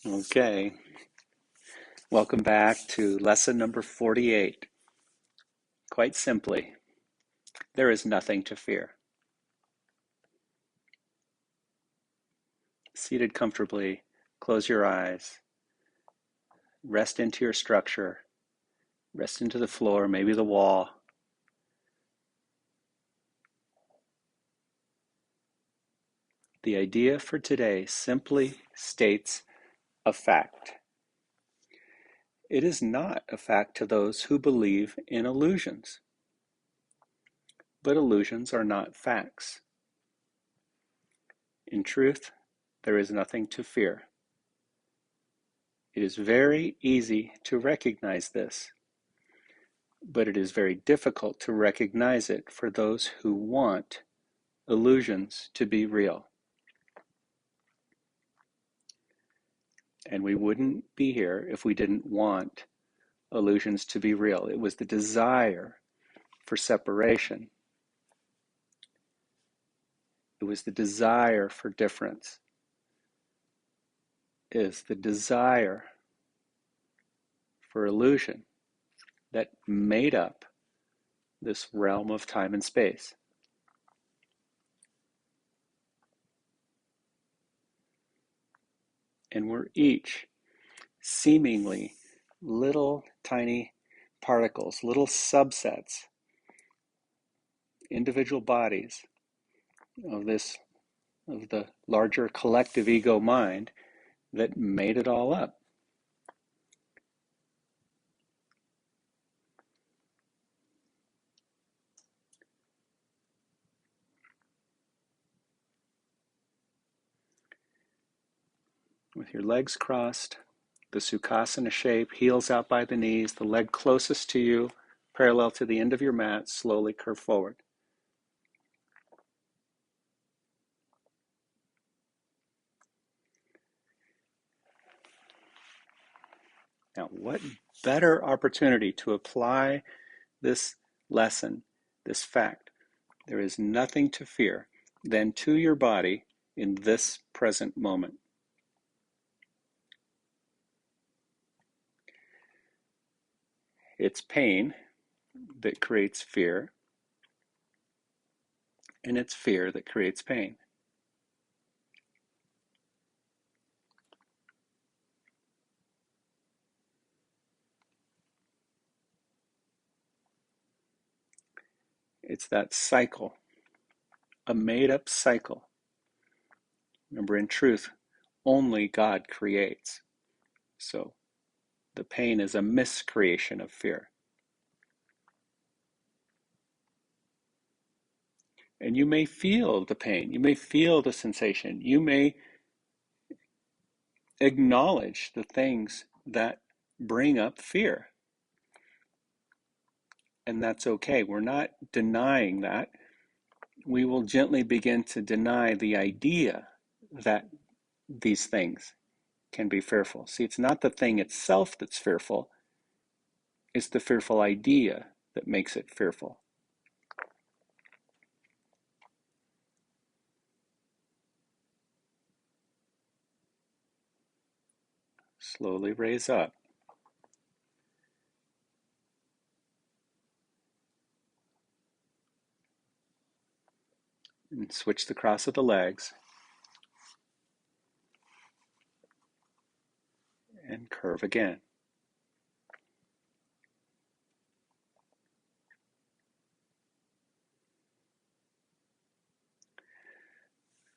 Okay, welcome back to lesson number 48. Quite simply, there is nothing to fear. Seated comfortably, close your eyes, rest into your structure, rest into the floor, maybe the wall. The idea for today simply states a fact. It is not a fact to those who believe in illusions, but illusions are not facts. In truth, there is nothing to fear. It is very easy to recognize this, but it is very difficult to recognize it for those who want illusions to be real. And we wouldn't be here if we didn't want illusions to be real. It was the desire for separation. It was the desire for difference. It is the desire for illusion that made up this realm of time and space. And we're each seemingly little tiny particles, little subsets, individual bodies of the larger collective ego mind that made it all up. With your legs crossed, the Sukhasana shape, heels out by the knees, the leg closest to you, parallel to the end of your mat, slowly curve forward. Now, what better opportunity to apply this lesson, this fact? There is nothing to fear than to your body in this present moment. It's pain that creates fear, and it's fear that creates pain. It's that cycle, a made-up cycle. Remember, in truth, only God creates. So the pain is a miscreation of fear. And you may feel the pain, you may feel the sensation, you may acknowledge the things that bring up fear. And that's okay. We're not denying that. We will gently begin to deny the idea that these things can be fearful. See, it's not the thing itself that's fearful, it's the fearful idea that makes it fearful. Slowly raise up. And switch the cross of the legs and curve again.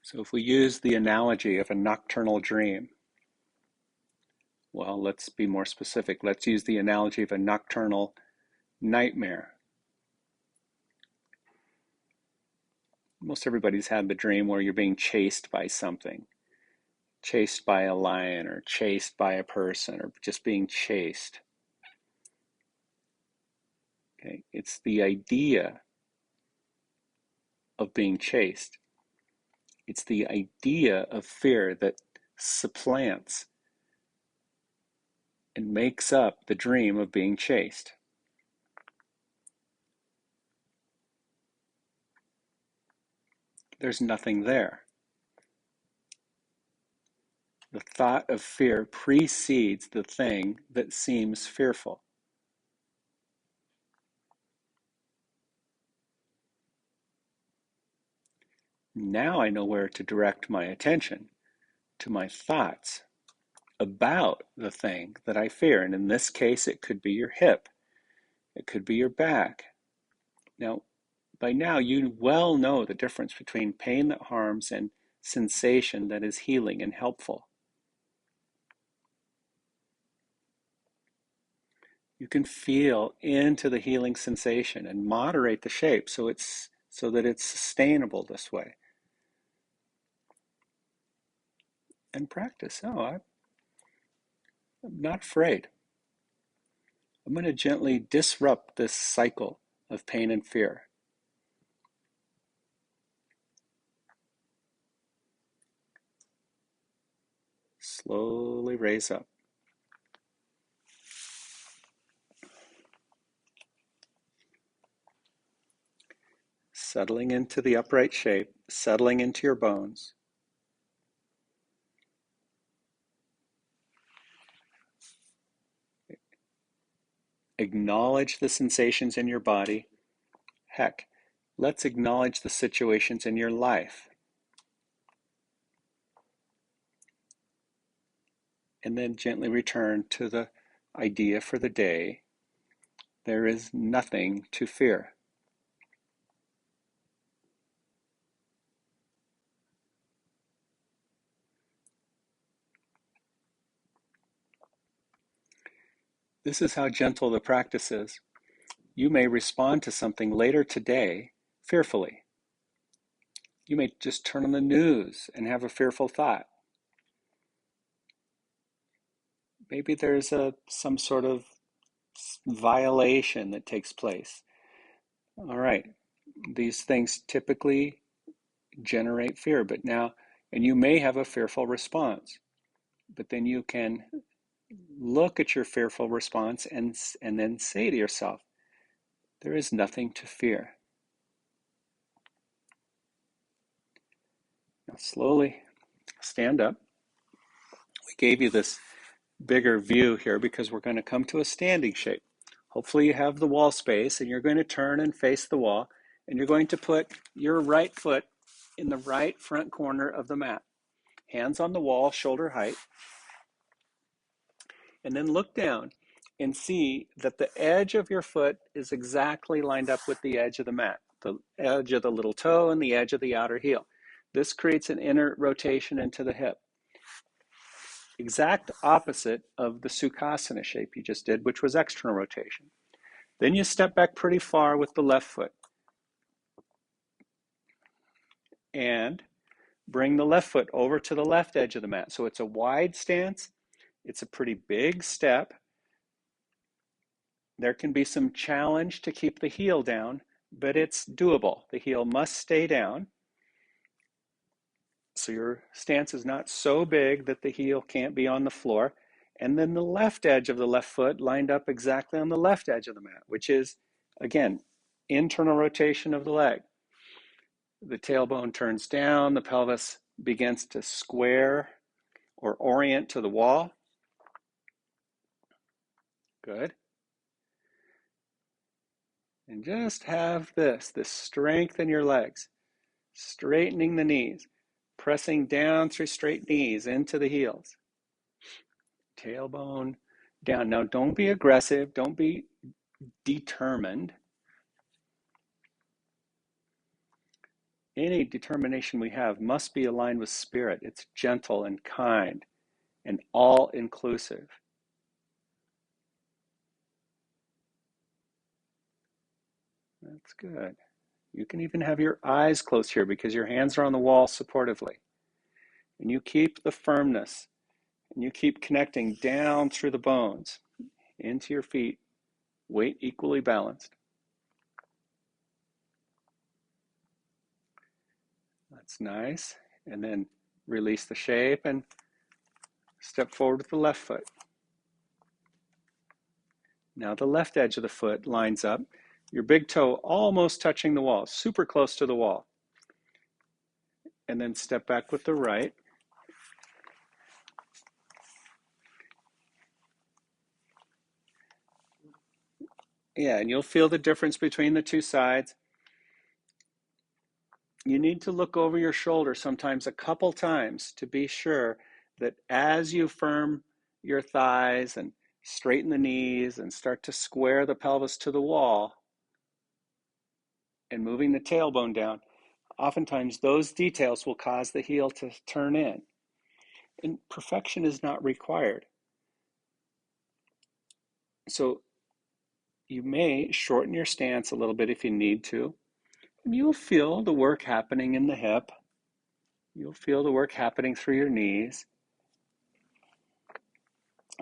So if we use the analogy of a nocturnal dream, well, let's be more specific. Let's use the analogy of a nocturnal nightmare. Most everybody's had the dream where you're being chased by something, chased by a lion or chased by a person or just being chased. Okay? It's the idea of being chased. It's the idea of fear that supplants and makes up the dream of being chased. There's nothing there. The thought of fear precedes the thing that seems fearful. Now I know where to direct my attention, to my thoughts about the thing that I fear. And in this case, it could be your hip, it could be your back. Now, by now, you well know the difference between pain that harms and sensation that is healing and helpful. You can feel into the healing sensation and moderate the shape so that it's sustainable this way. And practice. Oh, I'm not afraid. I'm going to gently disrupt this cycle of pain and fear. Slowly raise up. Settling into the upright shape, settling into your bones. Acknowledge the sensations in your body. Heck, let's acknowledge the situations in your life. And then gently return to the idea for the day. There is nothing to fear. This is how gentle the practice is. You may respond to something later today fearfully. You may just turn on the news and have a fearful thought. Maybe there's some sort of violation that takes place. All right, these things typically generate fear, and you may have a fearful response, but then you can look at your fearful response and then say to yourself, there is nothing to fear. Now slowly stand up. We gave you this bigger view here because we're going to come to a standing shape. Hopefully you have the wall space and you're going to turn and face the wall and you're going to put your right foot in the right front corner of the mat. Hands on the wall, shoulder height. And then look down and see that the edge of your foot is exactly lined up with the edge of the mat, the edge of the little toe and the edge of the outer heel. This creates an inner rotation into the hip. Exact opposite of the Sukhasana shape you just did, which was external rotation. Then you step back pretty far with the left foot and bring the left foot over to the left edge of the mat. So it's a wide stance. It's a pretty big step. There can be some challenge to keep the heel down, but it's doable. The heel must stay down. So your stance is not so big that the heel can't be on the floor. And then the left edge of the left foot lined up exactly on the left edge of the mat, which is, again, internal rotation of the leg. The tailbone turns down, the pelvis begins to square or orient to the wall. Good. And just have this strength in your legs, straightening the knees, pressing down through straight knees into the heels. Tailbone down. Now don't be aggressive, don't be determined. Any determination we have must be aligned with spirit. It's gentle and kind and all-inclusive. That's good. You can even have your eyes closed here because your hands are on the wall supportively. And you keep the firmness and you keep connecting down through the bones into your feet, weight equally balanced. That's nice. And then release the shape and step forward with the left foot. Now the left edge of the foot lines up, your big toe almost touching the wall, super close to the wall. And then step back with the right. Yeah, and you'll feel the difference between the two sides. You need to look over your shoulder sometimes a couple times to be sure that as you firm your thighs and straighten the knees and start to square the pelvis to the wall and moving the tailbone down, oftentimes those details will cause the heel to turn in. And perfection is not required. So you may shorten your stance a little bit if you need to. And you'll feel the work happening in the hip. You'll feel the work happening through your knees.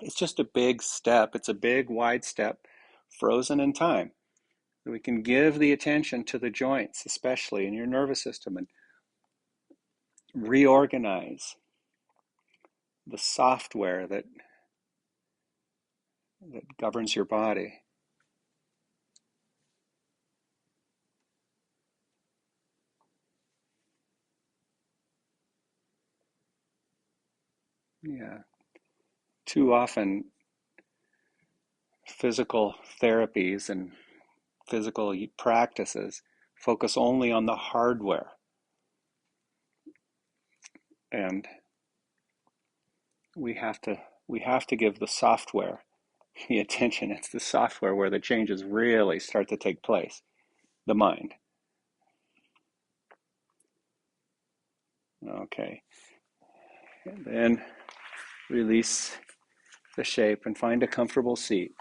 It's just a big step. It's a big, wide step, frozen in time. We can give the attention to the joints, especially in your nervous system, and reorganize the software that governs your body. Yeah. Too often, physical therapies and physical practices focus only on the hardware, and we have to give the software the attention. It's the software where the changes really start to take place, the mind. Okay, and then release the shape and find a comfortable seat.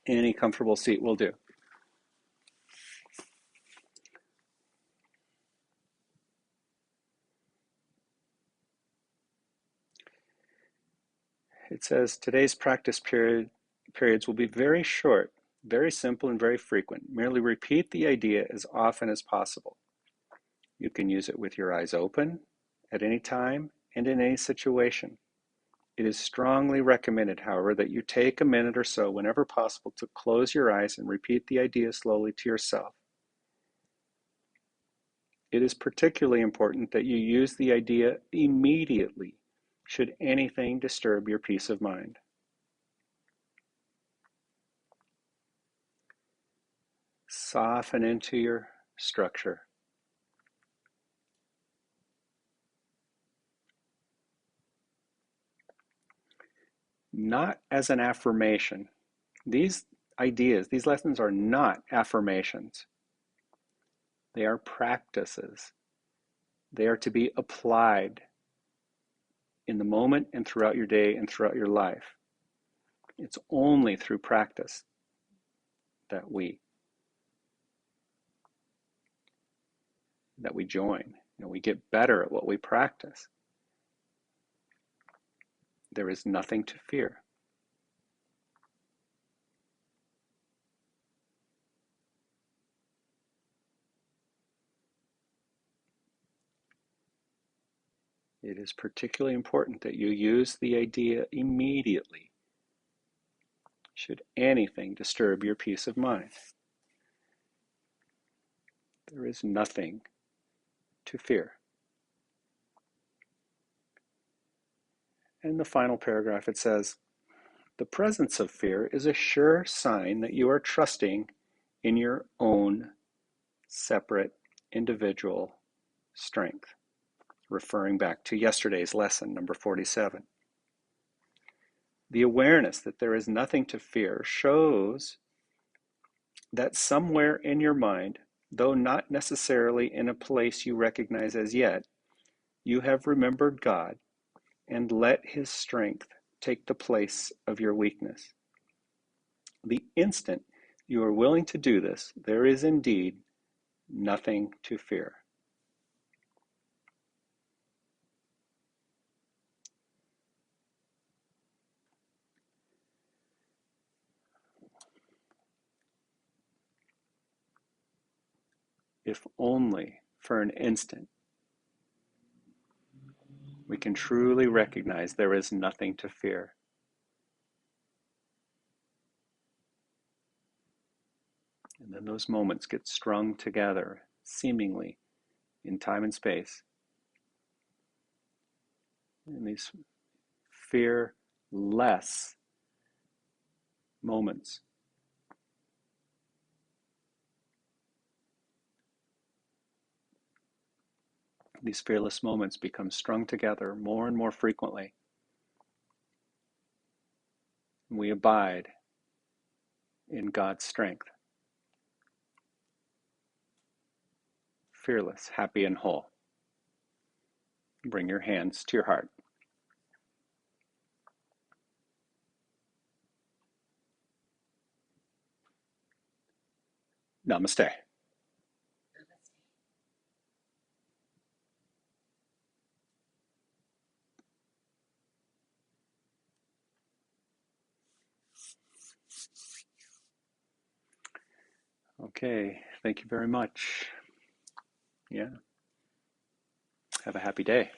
Any comfortable seat will do. It says today's practice periods will be very short, very simple, and very frequent. Merely repeat the idea as often as possible. You can use it with your eyes open at any time and in any situation. It is strongly recommended, however, that you take a minute or so whenever possible to close your eyes and repeat the idea slowly to yourself. It is particularly important that you use the idea immediately should anything disturb your peace of mind. Soften into your structure. Not as an affirmation. These ideas, these lessons are not affirmations. They are practices. They are to be applied in the moment and throughout your day and throughout your life. It's only through practice that we join. We get better at what we practice. There is nothing to fear. It is particularly important that you use the idea immediately should anything disturb your peace of mind. There is nothing to fear. In the final paragraph, it says, the presence of fear is a sure sign that you are trusting in your own separate individual strength, referring back to yesterday's lesson, number 47. The awareness that there is nothing to fear shows that somewhere in your mind, though not necessarily in a place you recognize as yet, you have remembered God and let His strength take the place of your weakness. The instant you are willing to do this, there is indeed nothing to fear. If only for an instant we can truly recognize there is nothing to fear. And then those moments get strung together, seemingly in time and space. And these fear-less moments. These fearless moments become strung together more and more frequently. We abide in God's strength, fearless, happy, and whole. Bring your hands to your heart. Namaste. Okay, thank you very much. Yeah, have a happy day.